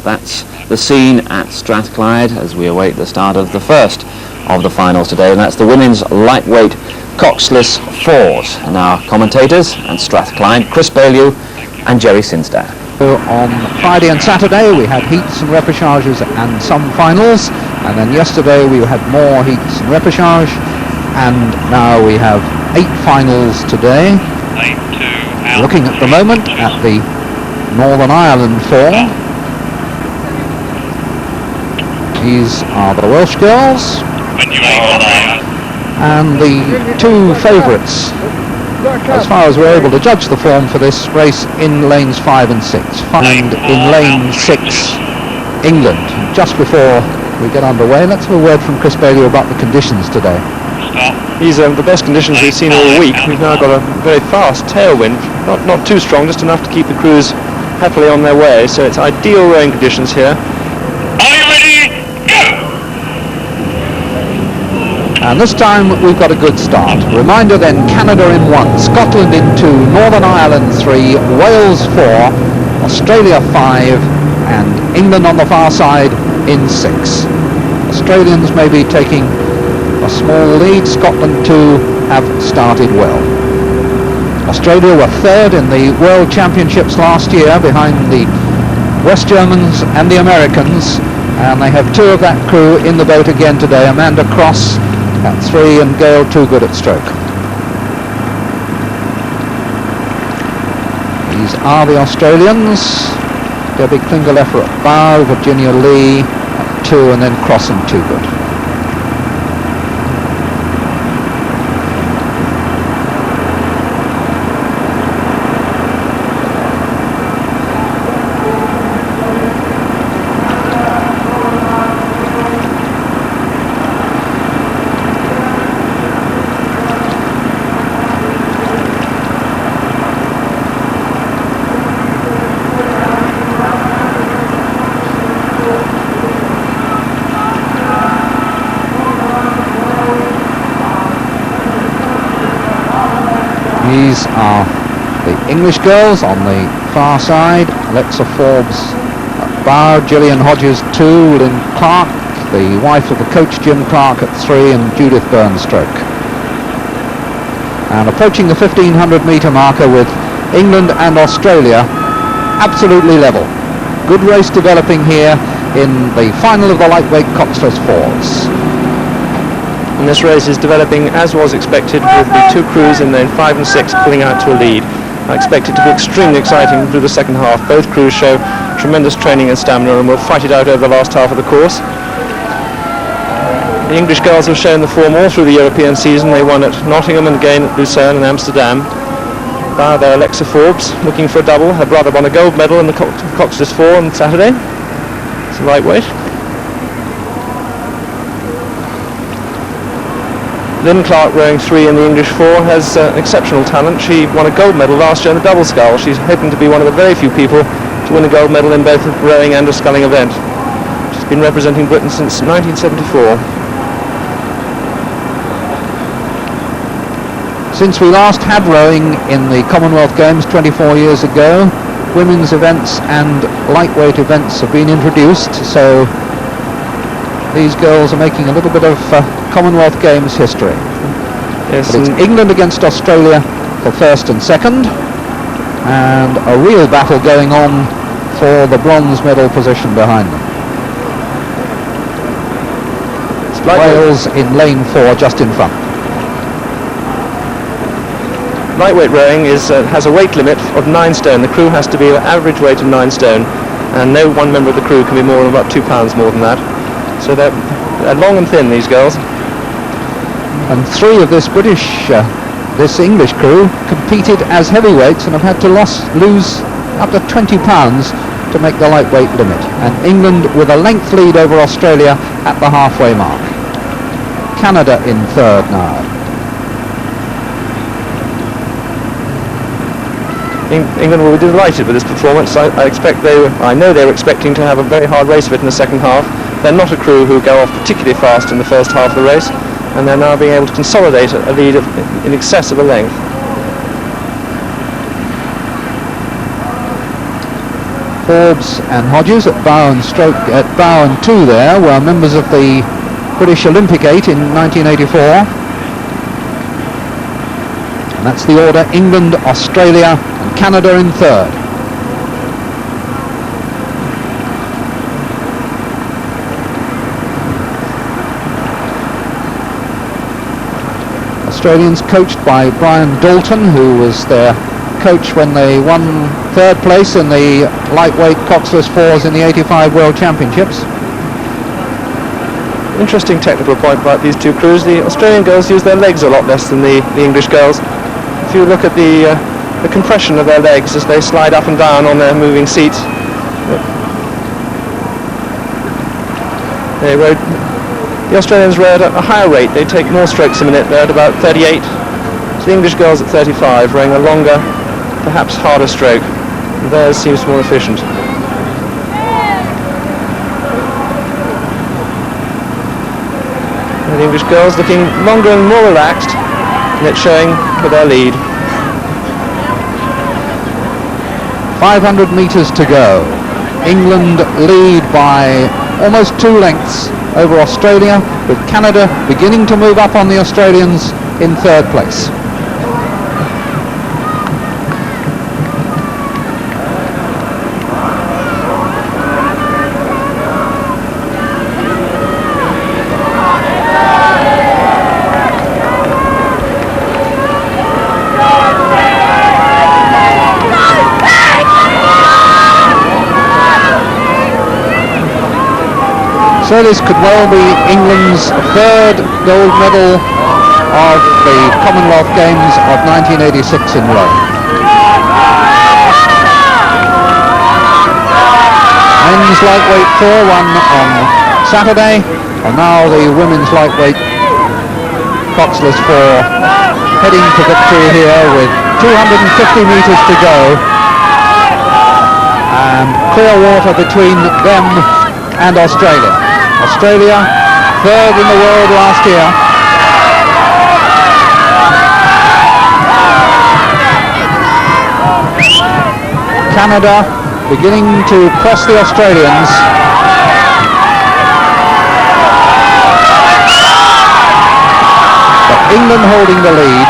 That's the scene at Strathclyde as we await the start of the first of the finals today, and that's the women's lightweight coxless fours. And our commentators at Strathclyde, Chris Baillieu and Gerald Sinstadt. On Friday and Saturday we had heats and repechages and some finals, and then yesterday we had more heats and repechage, and now we have 8 finals today. Looking at the moment at the Northern Ireland 4. These are the Welsh girls, and the 2 favourites as far as we're able to judge the form for this race in lanes 5 and 6. And in lane 6, England. Just before we get underway, let's have a word from Chris Baillieu about the conditions today. These are the best conditions we've seen all week. We've now got a very fast tailwind, not too strong, just enough to keep the crews happily on their way, so it's ideal rowing conditions here. Are you ready? Go! And this time we've got a good start. Reminder then, Canada in 1, Scotland in 2, Northern Ireland 3, Wales 4, Australia 5, and England on the far side in 6. Australians may be taking a small lead. Scotland too have started well. Australia were 3rd in the World Championships last year behind the West Germans and the Americans, and they have 2 of that crew in the boat again today. Amanda Cross at 3 and Gail Toogood at stroke. These are the Australians. Debbie Klingeleffer at bow, Virginia Lee at 2, and then Cross and Toogood. These are the English girls on the far side. Alexa Forbes at bow, Gillian Hodges 2, Lynn Clark, the wife of the coach Jim Clark at 3, and Judith Burns stroke. And approaching the 1500 metre marker with England and Australia absolutely level. Good race developing here in the final of the lightweight coxless fours. And this race is developing as was expected, with the 2 crews in lane 5 and 6 pulling out to a lead. I expect it to be extremely exciting through the second half. Both crews show tremendous training and stamina and will fight it out over the last half of the course. The English girls have shown the form all through the European season. They won at Nottingham and again at Lucerne and Amsterdam. Now there, Alexa Forbes looking for a double. Her brother won a gold medal in the coxless 4 on Saturday. It's a lightweight. Lynn Clark, rowing 3 in the English 4, has exceptional talent. She won a gold medal last year in the double scull. She's hoping to be one of the very few people to win a gold medal in both a rowing and a sculling event. She's been representing Britain since 1974. Since we last had rowing in the Commonwealth Games 24 years ago, women's events and lightweight events have been introduced, so these girls are making a little bit of Commonwealth Games history. Yes, but it's England against Australia for 1st and 2nd, and a real battle going on for the bronze medal position behind them. Wales in lane 4 just in front. Lightweight rowing has a weight limit of 9 stone. The crew has to be an average weight of 9 stone, and no one member of the crew can be more than about 2 pounds more than that. So they're long and thin, these girls. And 3 of this English crew competed as heavyweights and have had to lose up to 20 pounds to make the lightweight limit. And England with a length lead over Australia at the halfway mark. Canada in 3rd now. England will be delighted with this performance. I know they were expecting to have a very hard race of it in the second half. They're not a crew who go off particularly fast in the first half of the race, and they're now being able to consolidate a lead in excess of a length. Forbes and Hodges at bow and 2 there were members of the British Olympic 8 in 1984. And that's the order: England, Australia and Canada in third. Australians coached by Brian Dalton, who was their coach when they won third place in the lightweight coxless fours in the 85 World Championships. Interesting technical point about these two crews. The Australian girls use their legs a lot less than the English girls. If you look at the compression of their legs as they slide up and down on their moving seats, the Australians rode at a higher rate. They take more strokes a minute. They're at about 38. So the English girls at 35, rowing a longer, perhaps harder stroke. Theirs seems more efficient. And the English girls looking longer and more relaxed, and it's showing with their lead. 500 metres to go. England lead by almost 2 lengths over Australia, with Canada beginning to move up on the Australians in third place. So this could well be England's third gold medal of the Commonwealth Games of 1986 in Rome. Men's lightweight 4 won on Saturday, and now the women's lightweight coxless 4 heading to victory here with 250 metres to go, and clear water between them and Australia. Australia, third in the world last year. Canada beginning to press the Australians. But England holding the lead.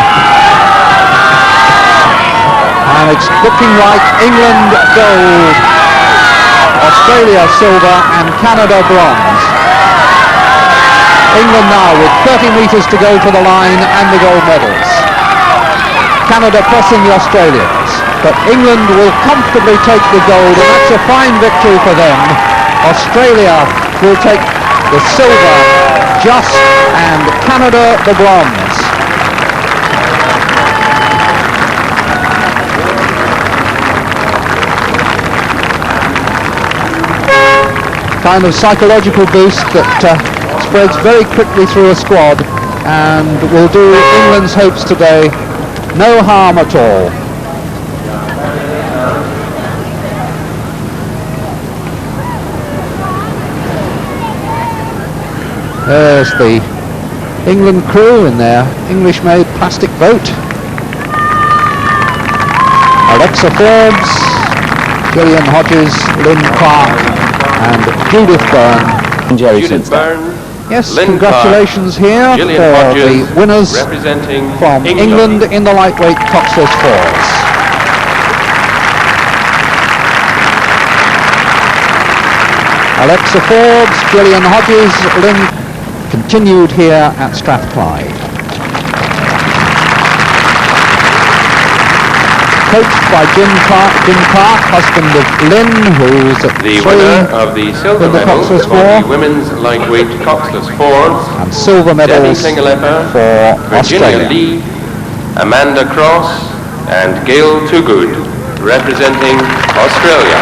And it's looking like England gold, Australia silver and Canada bronze. England now with 30 metres to go to the line and the gold medals. Canada pressing the Australians, but England will comfortably take the gold, and that's a fine victory for them. Australia will take the silver just, and Canada the bronze. Kind of psychological boost that spreads very quickly through a squad and will do England's hopes today no harm at all. There's the England crew in their English-made plastic boat. Alexa Forbes, Gillian Hodges, Lynn Clark and Judith Byrne. Gerald Judith Sinstadt. Byrne, Yes, Lynn congratulations Clark, here Gillian for Hodges, the winners representing from England in the lightweight coxless fours. Alexa Forbes, Gillian Hodges, Lynn continued here at Strathclyde. Coached by Jim Clark, husband of Lynn, who's at the 3 winner of the silver in the medals coxless for the 4 women's lightweight coxless fours, and silver medals Debbie Klingelepper, for Virginia Australia. Lee, Amanda Cross and Gail Toogood, representing Australia.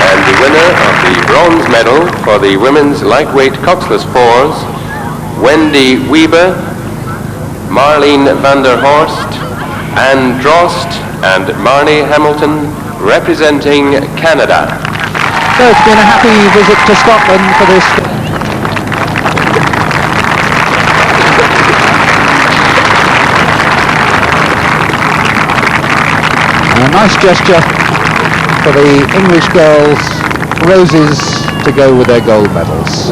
And the winner of the bronze medal for the women's lightweight coxless fours, Wendy Weber, Marlene van der Horst, Anne Drost and Marnie Hamilton, representing Canada. So it's been a happy visit to Scotland for this. Nice gesture for the English girls, roses to go with their gold medals.